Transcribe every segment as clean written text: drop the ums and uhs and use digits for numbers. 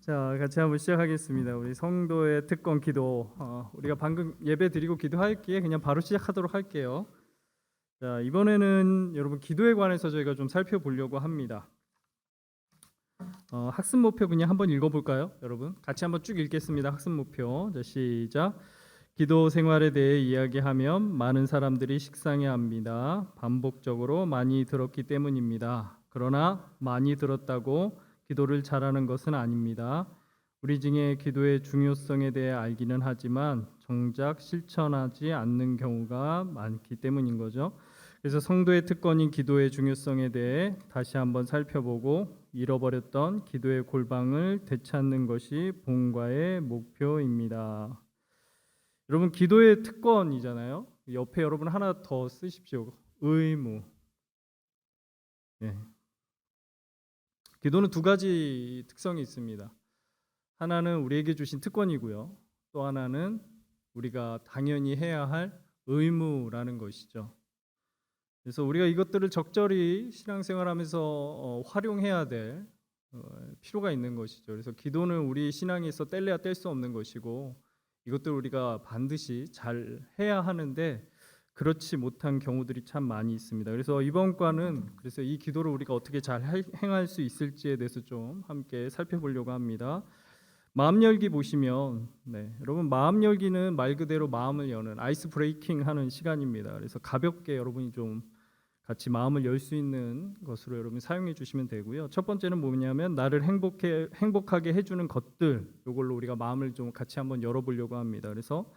자, 같이 한번 시작하겠습니다. 우리 성도의 특권 기도. 우리가 방금 예배 드리고 기도할기에 그냥 바로 시작하도록 할게요. 자, 이번에는 여러분 기도에 관해서 저희가 좀 살펴보려고 합니다. 학습 목표 그냥 한번 읽어볼까요, 여러분? 같이 한번 쭉 읽겠습니다. 학습 목표. 자, 시작. 기도 생활에 대해 이야기하면 많은 사람들이 식상해합니다. 반복적으로 많이 들었기 때문입니다. 그러나 많이 들었다고 기도를 잘하는 것은 아닙니다. 우리 중에 기도의 중요성에 대해 알기는 하지만 정작 실천하지 않는 경우가 많기 때문인 거죠. 그래서 성도의 특권인 기도의 중요성에 대해 다시 한번 살펴보고 잃어버렸던 기도의 골방을 되찾는 것이 본과의 목표입니다. 여러분, 기도의 특권이잖아요. 옆에 여러분 하나 더 쓰십시오. 의무. 네. 기도는 두 가지 특성이 있습니다. 하나는 우리에게 주신 특권이고요. 또 하나는 우리가 당연히 해야 할 의무라는 것이죠. 그래서 우리가 이것들을 적절히 신앙생활하면서 활용해야 될 필요가 있는 것이죠. 그래서 기도는 우리 신앙에서 뗄래야 뗄 수 없는 것이고 이것들 우리가 반드시 잘 해야 하는데 그렇지 못한 경우들이 참 많이 있습니다. 그래서 이번 과는 그래서 이 기도를 우리가 어떻게 잘 행할 수 있을지에 대해서 좀 함께 살펴보려고 합니다. 마음 열기 보시면 여러분 마음 열기는 말 그대로 마음을 여는 아이스 브레이킹 하는 시간입니다. 그래서 가볍게 여러분이 좀 같이 마음을 열 수 있는 것으로 여러분 사용해 주시면 되고요. 첫 번째는 뭐냐면 나를 행복하게 해주는 것들, 이걸로 우리가 마음을 좀 같이 한번 열어보려고 합니다. 그래서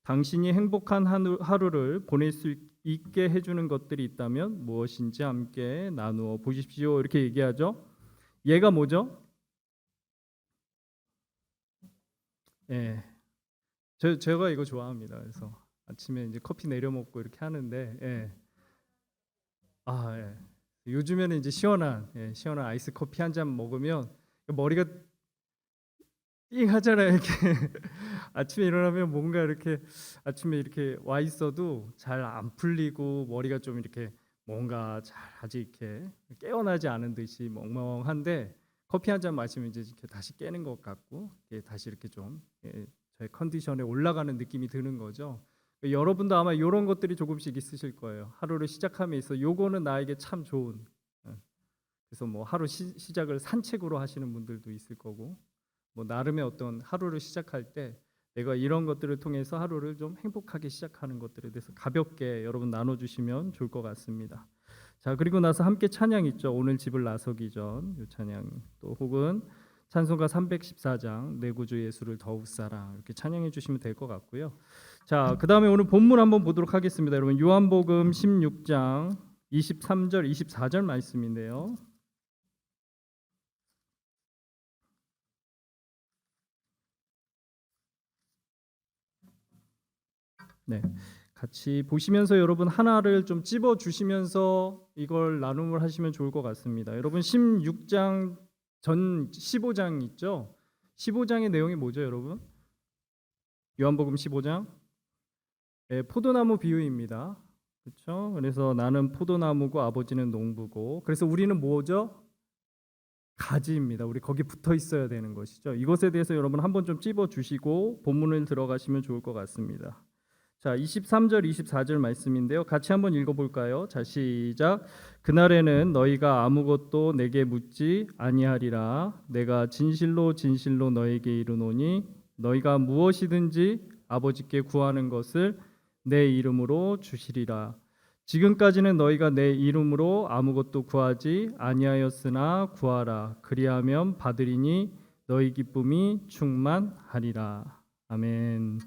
당신이 행복한 하루를 보낼 수 있게 해주는 것들이 있다면 무엇인지 함께 나누어 보십시오. 이렇게 얘기하죠. 얘가 뭐죠? 예, 제가 이거 좋아합니다. 그래서 아침에 이제 커피 내려 먹고 이렇게 하는데, 예. 요즘에는 이제 시원한 아이스 커피 한 잔 먹으면 머리가 띵 하잖아요. 이렇게 아침에 일어나면 뭔가 이렇게 아침에 이렇게 와 있어도 잘 안 풀리고 머리가 좀 이렇게 뭔가 잘 아직 이렇게 깨어나지 않은 듯이 멍멍한데 커피 한 잔 마시면 이제 이렇게 다시 깨는 것 같고 다시 이렇게 좀 저의 컨디션에 올라가는 느낌이 드는 거죠. 여러분도 아마 이런 것들이 조금씩 있으실 거예요. 하루를 시작함에 요거는 나에게 참 좋은. 그래서 뭐 하루 시작을 산책으로 하시는 분들도 있을 거고, 뭐 나름의 어떤 하루를 시작할 때 내가 이런 것들을 통해서 하루를 좀 행복하게 시작하는 것들에 대해서 가볍게 여러분 나눠주시면 좋을 것 같습니다. 자, 그리고 나서 함께 찬양 있죠. 오늘 집을 나서기 전 이 찬양, 또 혹은 찬송가 314장 내 구주 예수를 더욱 사랑, 이렇게 찬양해 주시면 될 것 같고요. 자, 그 다음에 오늘 본문 한번 보도록 하겠습니다. 여러분 요한복음 16장 23절 24절 말씀인데요. 네, 같이 보시면서 여러분 하나를 좀 찝어 주시면서 이걸 나눔을 하시면 좋을 것 같습니다. 여러분 16장 전 15장 있죠? 15장의 내용이 뭐죠, 여러분? 요한복음 15장 포도나무 비유입니다. 그렇죠? 그래서 나는 포도나무고 아버지는 농부고, 그래서 우리는 뭐죠? 가지입니다. 우리 거기 붙어 있어야 되는 것이죠. 이것에 대해서 여러분 한번 좀 찝어 주시고 본문을 들어가시면 좋을 것 같습니다. 자, 23절 24절 말씀인데요. 같이 한번 읽어볼까요? 자, 시작. 그날에는 너희가 아무것도 내게 묻지 아니하리라. 내가 진실로 진실로 너에게 이르노니 너희가 무엇이든지 아버지께 구하는 것을 내 이름으로 주시리라. 지금까지는 너희가 내 이름으로 아무것도 구하지 아니하였으나 구하라. 그리하면 받으리니 너희 기쁨이 충만하리라. 아멘.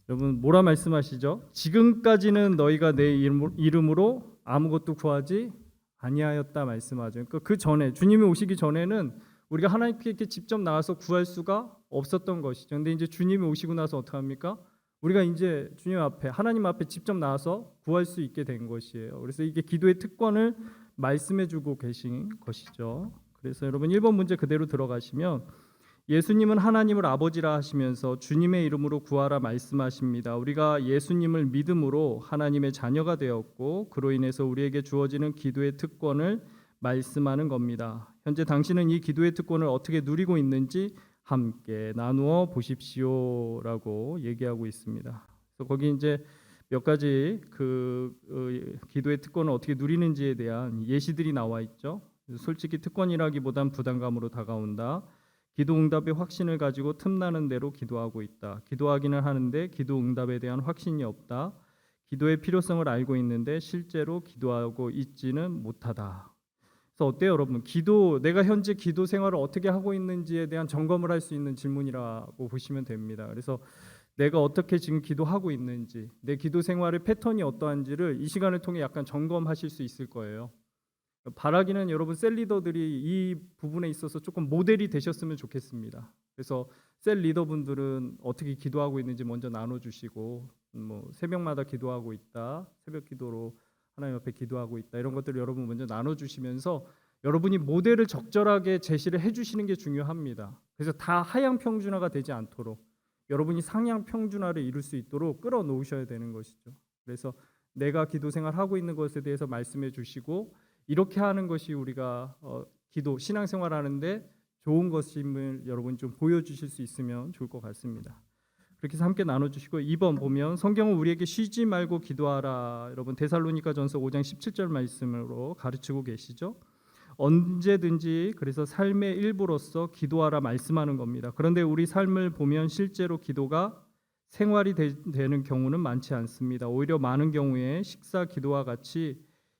여러분 뭐라 말씀하시죠? 지금까지는 너희가 내 이름으로 아무것도 구하지 아니하였다 말씀하죠. 그러니까 그 전에 주님이 오시기 전에는 우리가 하나님께 직접 나와서 구할 수가 없었던 것이죠. 근데 이제 주님이 오시고 나서 어떻게 합니까? 우리가 이제 주님 앞에 하나님 앞에 직접 나와서 구할 수 있게 된 것이에요. 그래서 이게 기도의 특권을 말씀해 주고 계신 것이죠. 그래서 여러분 1번 문제 그대로 들어가시면 예수님은 하나님을 아버지라 하시면서 주님의 이름으로 구하라 말씀하십니다. 우리가 예수님을 믿음으로 하나님의 자녀가 되었고 그로 인해서 우리에게 주어지는 기도의 특권을 말씀하는 겁니다. 현재 당신은 이 기도의 특권을 어떻게 누리고 있는지 함께 나누어 보십시오라고 얘기하고 있습니다. 그래서 거기 이제 몇 가지 기도의 특권을 어떻게 누리는지에 대한 예시들이 나와 있죠. 솔직히 특권이라기보단 부담감으로 다가온다. 기도 응답의 확신을 가지고 틈나는 대로 기도하고 있다. 기도하기는 하는데 기도 응답에 대한 확신이 없다. 기도의 필요성을 알고 있는데 실제로 기도하고 있지는 못하다. 그래서 어때요, 여러분? 내가 현재 기도 생활을 어떻게 하고 있는지에 대한 점검을 할 수 있는 질문이라고 보시면 됩니다. 그래서 내가 어떻게 지금 기도하고 있는지, 내 기도 생활의 패턴이 어떠한지를 이 시간을 통해 약간 점검하실 수 있을 거예요. 바라기는 여러분 셀 리더들이 이 부분에 있어서 조금 모델이 되셨으면 좋겠습니다. 그래서 셀 리더분들은 어떻게 기도하고 있는지 먼저 나눠주시고, 뭐 새벽마다 기도하고 있다, 새벽 기도로 하나님 앞에 기도하고 있다, 이런 것들을 여러분 먼저 나눠주시면서 여러분이 모델을 적절하게 제시를 해주시는 게 중요합니다. 그래서 다 하향 평준화가 되지 않도록 여러분이 상향 평준화를 이룰 수 있도록 끌어놓으셔야 되는 것이죠. 그래서 내가 기도 생활하고 있는 것에 대해서 말씀해 주시고, 이렇게 하는 것이 우리가 기도 신앙생활 하는데 좋은 것임을 여러분 좀 보여주실 수 있으면 좋을 것 같습니다. 그렇게 해서 함께 나눠주시고, 2번 보면 성경은 우리에게 쉬지 말고 기도하라, 여러분 데살로니가전서 5장 17절 말씀으로 가르치고 계시죠. 언제든지 그래서 삶의 일부로서 기도하라 말씀하는 겁니다. 그런데 우리 삶을 보면 실제로 기도가 생활이 되는 경우는 많지 않습니다. 오히려 많은 경우에 식사 기도와 같이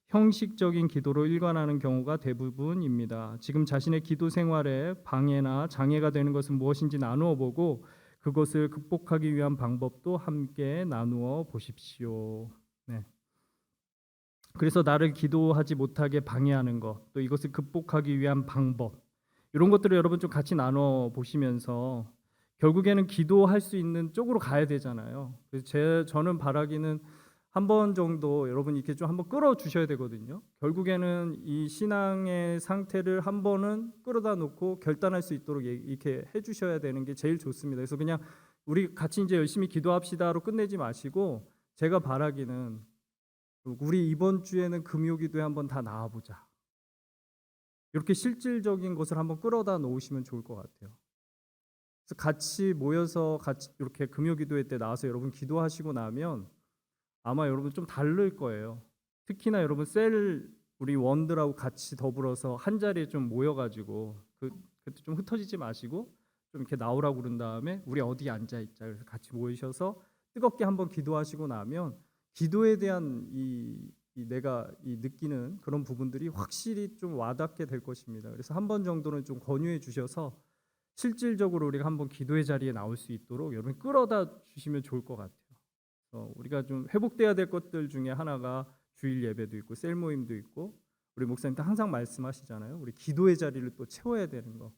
형식적인 기도로 일관하는 경우가 대부분입니다. 지금 자신의 기도 생활에 방해나 장애가 되는 것은 무엇인지 나누어 보고 그것을 극복하기 위한 방법도 함께 나누어 보십시오. 네. 그래서 나를 기도하지 못하게 방해하는 것, 또 이것을 극복하기 위한 방법, 이런 것들을 여러분 좀 같이 나눠 보시면서 결국에는 기도할 수 있는 쪽으로 가야 되잖아요. 그래서 저는 바라기는 한 번 정도 여러분이 이렇게 좀 한번 끌어 주셔야 되거든요. 결국에는 이 신앙의 상태를 한 번은 끌어다 놓고 결단할 수 있도록 이렇게 해 주셔야 되는 게 제일 좋습니다. 그래서 그냥 우리 같이 이제 열심히 기도합시다로 끝내지 마시고, 제가 바라기는 우리 이번 주에는 금요기도에 한번 다 나와보자, 이렇게 실질적인 것을 한번 끌어다 놓으시면 좋을 것 같아요. 그래서 같이 모여서 같이 이렇게 금요기도회 때 나와서 여러분 기도하시고 나면 아마 여러분 좀 다를 거예요. 특히나 여러분 우리 원들하고 같이 더불어서 한 자리에 좀 모여가지고 그때 좀 흩어지지 마시고 좀 이렇게 나오라고 그런 다음에 우리 어디 앉아 있자, 그래서 같이 모이셔서 뜨겁게 한번 기도하시고 나면 기도에 대한 내가 느끼는 그런 부분들이 확실히 좀 와닿게 될 것입니다. 그래서 한 번 정도는 좀 권유해 주셔서 실질적으로 우리가 한번 기도의 자리에 나올 수 있도록 여러분 끌어다 주시면 좋을 것 같아요. 우리가 좀 회복돼야 될 것들 중에 하나가 주일 예배도 있고 셀 모임도 있고, 우리 목사님도 항상 말씀하시잖아요. 우리 기도의 자리를 또 채워야 되는 거.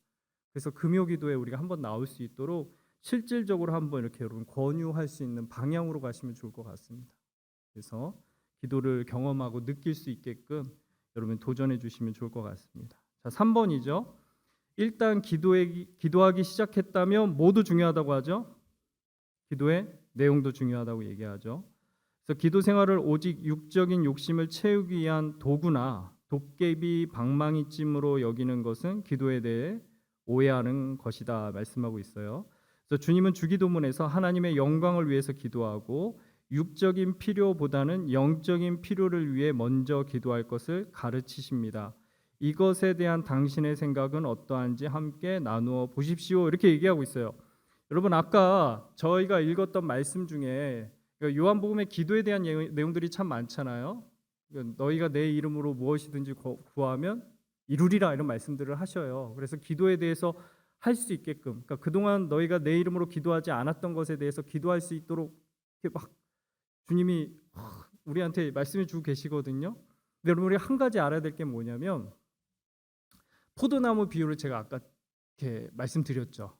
그래서 금요기도에 우리가 한번 나올 수 있도록 실질적으로 한번 이렇게 여러분 권유할 수 있는 방향으로 가시면 좋을 것 같습니다. 그래서 기도를 경험하고 느낄 수 있게끔 여러분 도전해 주시면 좋을 것 같습니다. 자, 3번이죠. 일단 기도하기 시작했다면 모두 중요하다고 하죠. 기도의 내용도 중요하다고 얘기하죠. 그래서 기도 생활을 오직 육적인 욕심을 채우기 위한 도구나 도깨비 방망이찜으로 여기는 것은 기도에 대해 오해하는 것이다 말씀하고 있어요. 그래서 주님은 주기도문에서 하나님의 영광을 위해서 기도하고 육적인 필요보다는 영적인 필요를 위해 먼저 기도할 것을 가르치십니다. 이것에 대한 당신의 생각은 어떠한지 함께 나누어 보십시오, 이렇게 얘기하고 있어요. 여러분, 아까 저희가 읽었던 말씀 중에 요한복음의 기도에 대한 내용들이 참 많잖아요. 너희가 내 이름으로 무엇이든지 구하면 이루리라, 이런 말씀들을 하셔요. 그래서 기도에 대해서 할 수 있게끔, 그러니까 그동안 너희가 내 이름으로 기도하지 않았던 것에 대해서 기도할 수 있도록 이렇게 막 주님이 우리한테 말씀해 주고 계시거든요. 근데 여러분, 우리 한 가지 알아야 될 게 뭐냐면, 포도나무 비유를 제가 아까 이렇게 말씀드렸죠.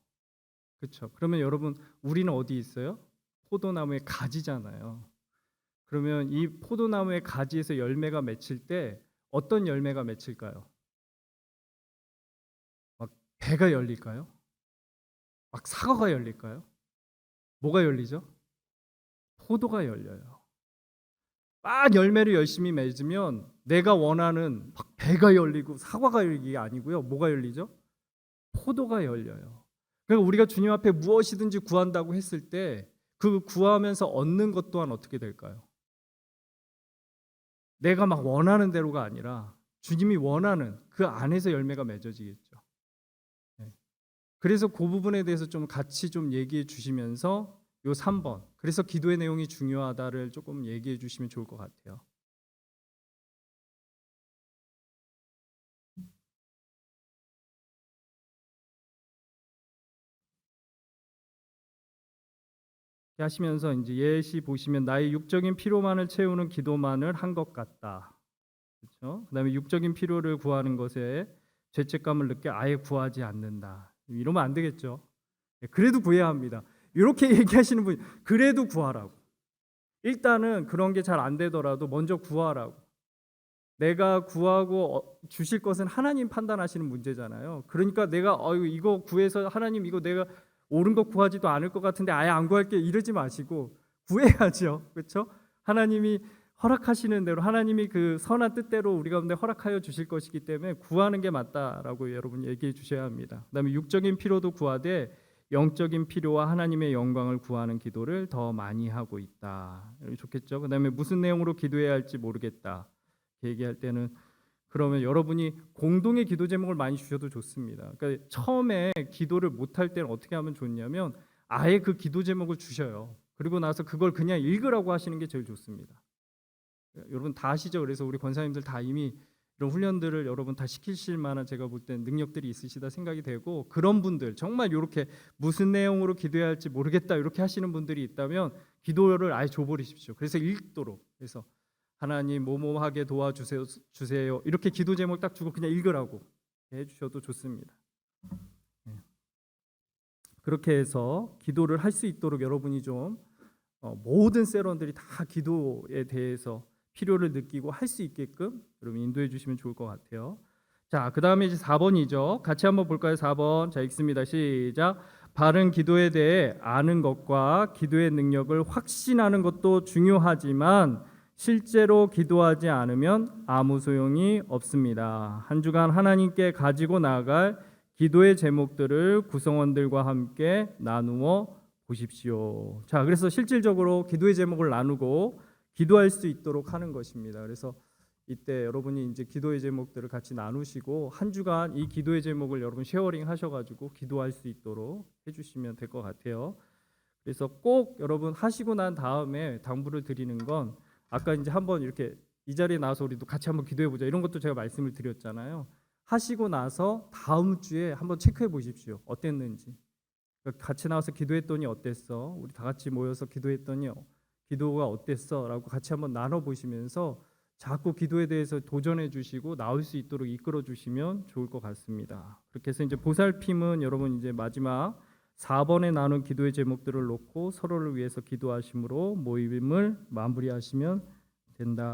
그렇죠. 그러면 여러분, 우리는 어디 있어요? 포도나무의 가지잖아요. 그러면 이 포도나무의 가지에서 열매가 맺힐 때 어떤 열매가 맺힐까요? 막 배가 열릴까요? 막 사과가 열릴까요? 뭐가 열리죠? 포도가 열려요. 막 열매를 열심히 맺으면 내가 원하는 막 배가 열리고 사과가 열리기 아니고요. 뭐가 열리죠? 포도가 열려요. 그러니까 우리가 주님 앞에 무엇이든지 구한다고 했을 때 그 구하면서 얻는 것 또한 어떻게 될까요? 내가 막 원하는 대로가 아니라 주님이 원하는 그 안에서 열매가 맺어지겠죠. 네. 그래서 그 부분에 대해서 좀 같이 좀 얘기해 주시면서 요 3번. 그래서 기도의 내용이 중요하다를 조금 얘기해 주시면 좋을 것 같아요. 하시면서 이제 예시 보시면 나의 육적인 필요만을 채우는 기도만을 한 것 같다. 그렇죠? 그다음에 육적인 필요를 구하는 것에 죄책감을 느껴 아예 구하지 않는다. 이러면 안 되겠죠. 그래도 구해야 합니다. 이렇게 얘기하시는 분 그래도 구하라고. 일단은 그런 게 잘 안 되더라도 먼저 구하라고. 내가 구하고 주실 것은 하나님 판단하시는 문제잖아요. 그러니까 내가 이거 구해서 하나님 이거 내가 옳은 거 구하지도 않을 것 같은데 아예 안 구할게 이러지 마시고 구해야죠. 그렇죠? 하나님이 허락하시는 대로 하나님이 그 선한 뜻대로 우리 가운데 허락하여 주실 것이기 때문에 구하는 게 맞다라고 여러분 얘기해 주셔야 합니다. 그다음에 육적인 필요도 구하되 영적인 필요와 하나님의 영광을 구하는 기도를 더 많이 하고 있다. 좋겠죠? 그다음에 무슨 내용으로 기도해야 할지 모르겠다. 얘기할 때는 그러면 여러분이 공동의 기도 제목을 많이 주셔도 좋습니다. 그러니까 처음에 기도를 못할 때는 어떻게 하면 좋냐면 아예 그 기도 제목을 주셔요. 그리고 나서 그걸 그냥 읽으라고 하시는 게 제일 좋습니다. 여러분 다 아시죠? 그래서 우리 권사님들 다 이미 이런 훈련들을 여러분 다 시키실 만한 제가 볼 때 능력들이 있으시다 생각이 되고 그런 분들 정말 이렇게 무슨 내용으로 기도해야 할지 모르겠다 이렇게 하시는 분들이 있다면 기도를 아예 줘버리십시오. 그래서 읽도록 그래서 하나님 뭐뭐하게 도와주세요 이렇게 기도 제목 딱 주고 그냥 읽으라고 해주셔도 좋습니다. 그렇게 해서 기도를 할 수 있도록 여러분이 좀 모든 세런들이 다 기도에 대해서 필요를 느끼고 할 수 있게끔 여러분 인도해 주시면 좋을 것 같아요. 자, 그 다음에 이제 4번이죠. 같이 한번 볼까요? 4번. 자, 읽습니다. 시작. 바른 기도에 대해 아는 것과 기도의 능력을 확신하는 것도 중요하지만 실제로 기도하지 않으면 아무 소용이 없습니다. 한 주간 하나님께 가지고 나갈 기도의 제목들을 구성원들과 함께 나누어 보십시오. 자, 그래서 실질적으로 기도의 제목을 나누고 기도할 수 있도록 하는 것입니다. 그래서 이때 여러분이 이제 기도의 제목들을 같이 나누시고 한 주간 이 기도의 제목을 여러분 쉐어링 하셔가지고 기도할 수 있도록 해주시면 될 것 같아요. 그래서 꼭 여러분 하시고 난 다음에 당부를 드리는 건 아까 이제 한번 이렇게 이 자리에 나와서 우리도 같이 한번 기도해 보자 이런 것도 제가 말씀을 드렸잖아요. 하시고 나서 다음 주에 한번 체크해 보십시오. 어땠는지. 같이 나와서 기도했더니 어땠어? 우리 다 같이 모여서 기도했더니 기도가 어땠어? 라고 같이 한번 나눠 보시면서 자꾸 기도에 대해서 도전해 주시고 나올 수 있도록 이끌어 주시면 좋을 것 같습니다. 그렇게 해서 이제 보살핌은 여러분 이제 마지막 4번에 나눈 기도의 제목들을 놓고 서로를 위해서 기도하심으로 모임을 마무리하시면 된다.